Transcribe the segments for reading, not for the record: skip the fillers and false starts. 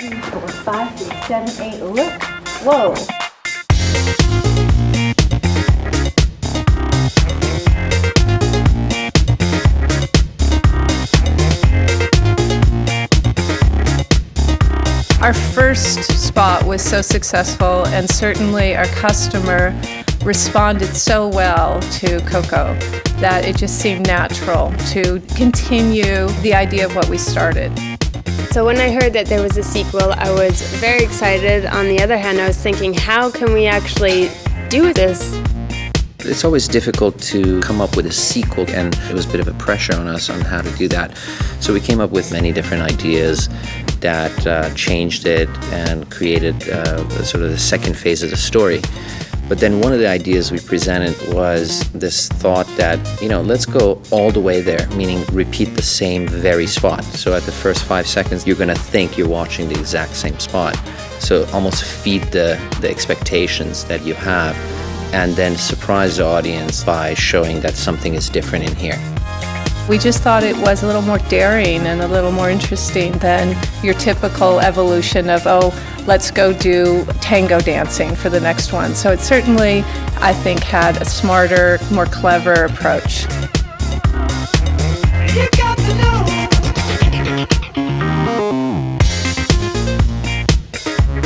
3, 4, 5, 6, 7, 8. Look. Whoa. Our first spot was so successful, and certainly our customer responded so well to Coco that it just seemed natural to continue the idea of what we started. So when I heard that there was a sequel, I was very excited. On the other hand, I was thinking, how can we actually do this? It's always difficult to come up with a sequel, and it was a bit of a pressure on us on how to do that. So we came up with many different ideas that changed it and created sort of the second phase of the story. But then one of the ideas we presented was this thought that, let's go all the way there, meaning repeat the same very spot. So at the first 5 seconds, you're going to think you're watching the exact same spot. So almost feed the expectations that you have, and then surprise the audience by showing that something is different in here. We just thought it was a little more daring and a little more interesting than your typical evolution of, let's go do tango dancing for the next one. So it certainly, I think, had a smarter, more clever approach. You got to know.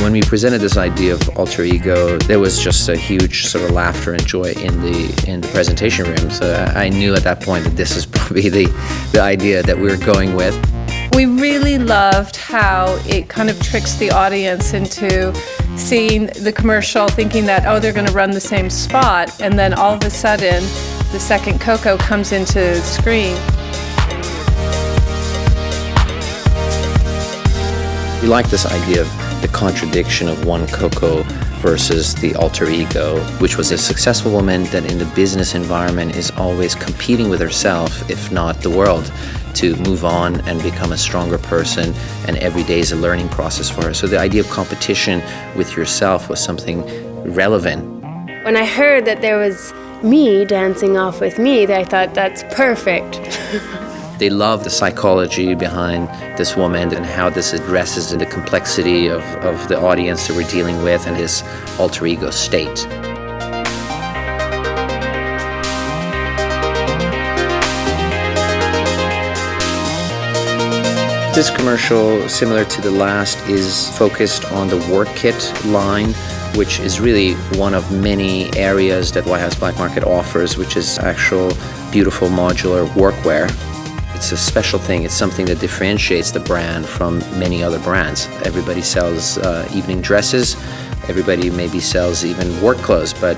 When we presented this idea of alter ego, there was just a huge sort of laughter and joy in the presentation room. So I knew at that point that this is probably the idea that we were going with. We really loved how it kind of tricks the audience into seeing the commercial, thinking that, they're going to run the same spot, and then all of a sudden, the second Coco comes into the screen. We like this idea of the contradiction of one Coco versus the alter ego, which was a successful woman that in the business environment is always competing with herself, if not the world, to move on and become a stronger person, and every day is a learning process for her. So the idea of competition with yourself was something relevant. When I heard that there was me dancing off with me, I thought, that's perfect. They love the psychology behind this woman and how this addresses the complexity of the audience that we're dealing with and his alter ego state. This commercial, similar to the last, is focused on the work kit line, which is really one of many areas that White House Black Market offers, which is actual beautiful modular workwear. It's a special thing. It's something that differentiates the brand from many other brands. Everybody sells evening dresses. Everybody maybe sells even work clothes, but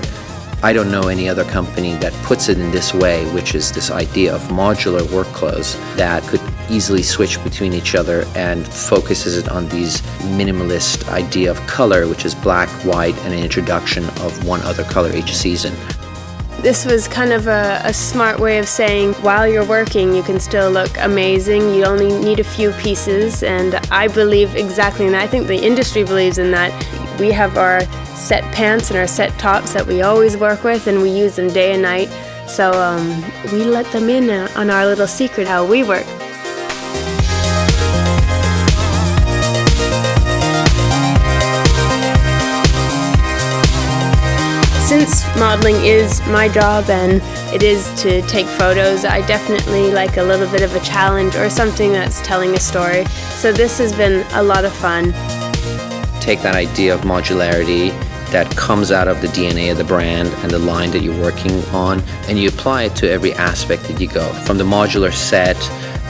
I don't know any other company that puts it in this way, which is this idea of modular work clothes that could easily switch between each other and focuses it on these minimalist idea of color, which is black, white, and an introduction of one other color each season. This was kind of a smart way of saying, while you're working, you can still look amazing. You only need a few pieces, and I believe exactly, and I think the industry believes in that. We have our set pants and our set tops that we always work with, and we use them day and night. So we let them in on our little secret how we work. Since modeling is my job and it is to take photos, I definitely like a little bit of a challenge or something that's telling a story. So this has been a lot of fun. Take that idea of modularity that comes out of the DNA of the brand and the line that you're working on, and you apply it to every aspect that you go, from the modular set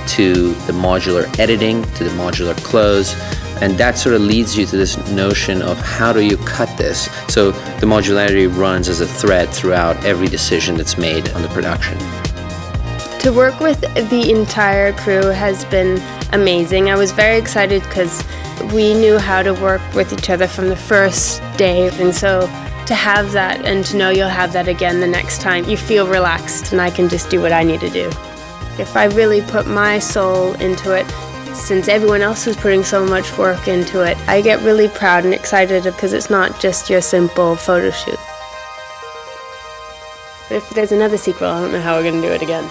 to the modular editing to the modular clothes. And that sort of leads you to this notion of how do you cut this? So the modularity runs as a thread throughout every decision that's made on the production. To work with the entire crew has been amazing. I was very excited because we knew how to work with each other from the first day. And so to have that and to know you'll have that again the next time, you feel relaxed and I can just do what I need to do. If I really put my soul into it, since everyone else is putting so much work into it, I get really proud and excited because it's not just your simple photo shoot. But if there's another sequel, I don't know how we're going to do it again.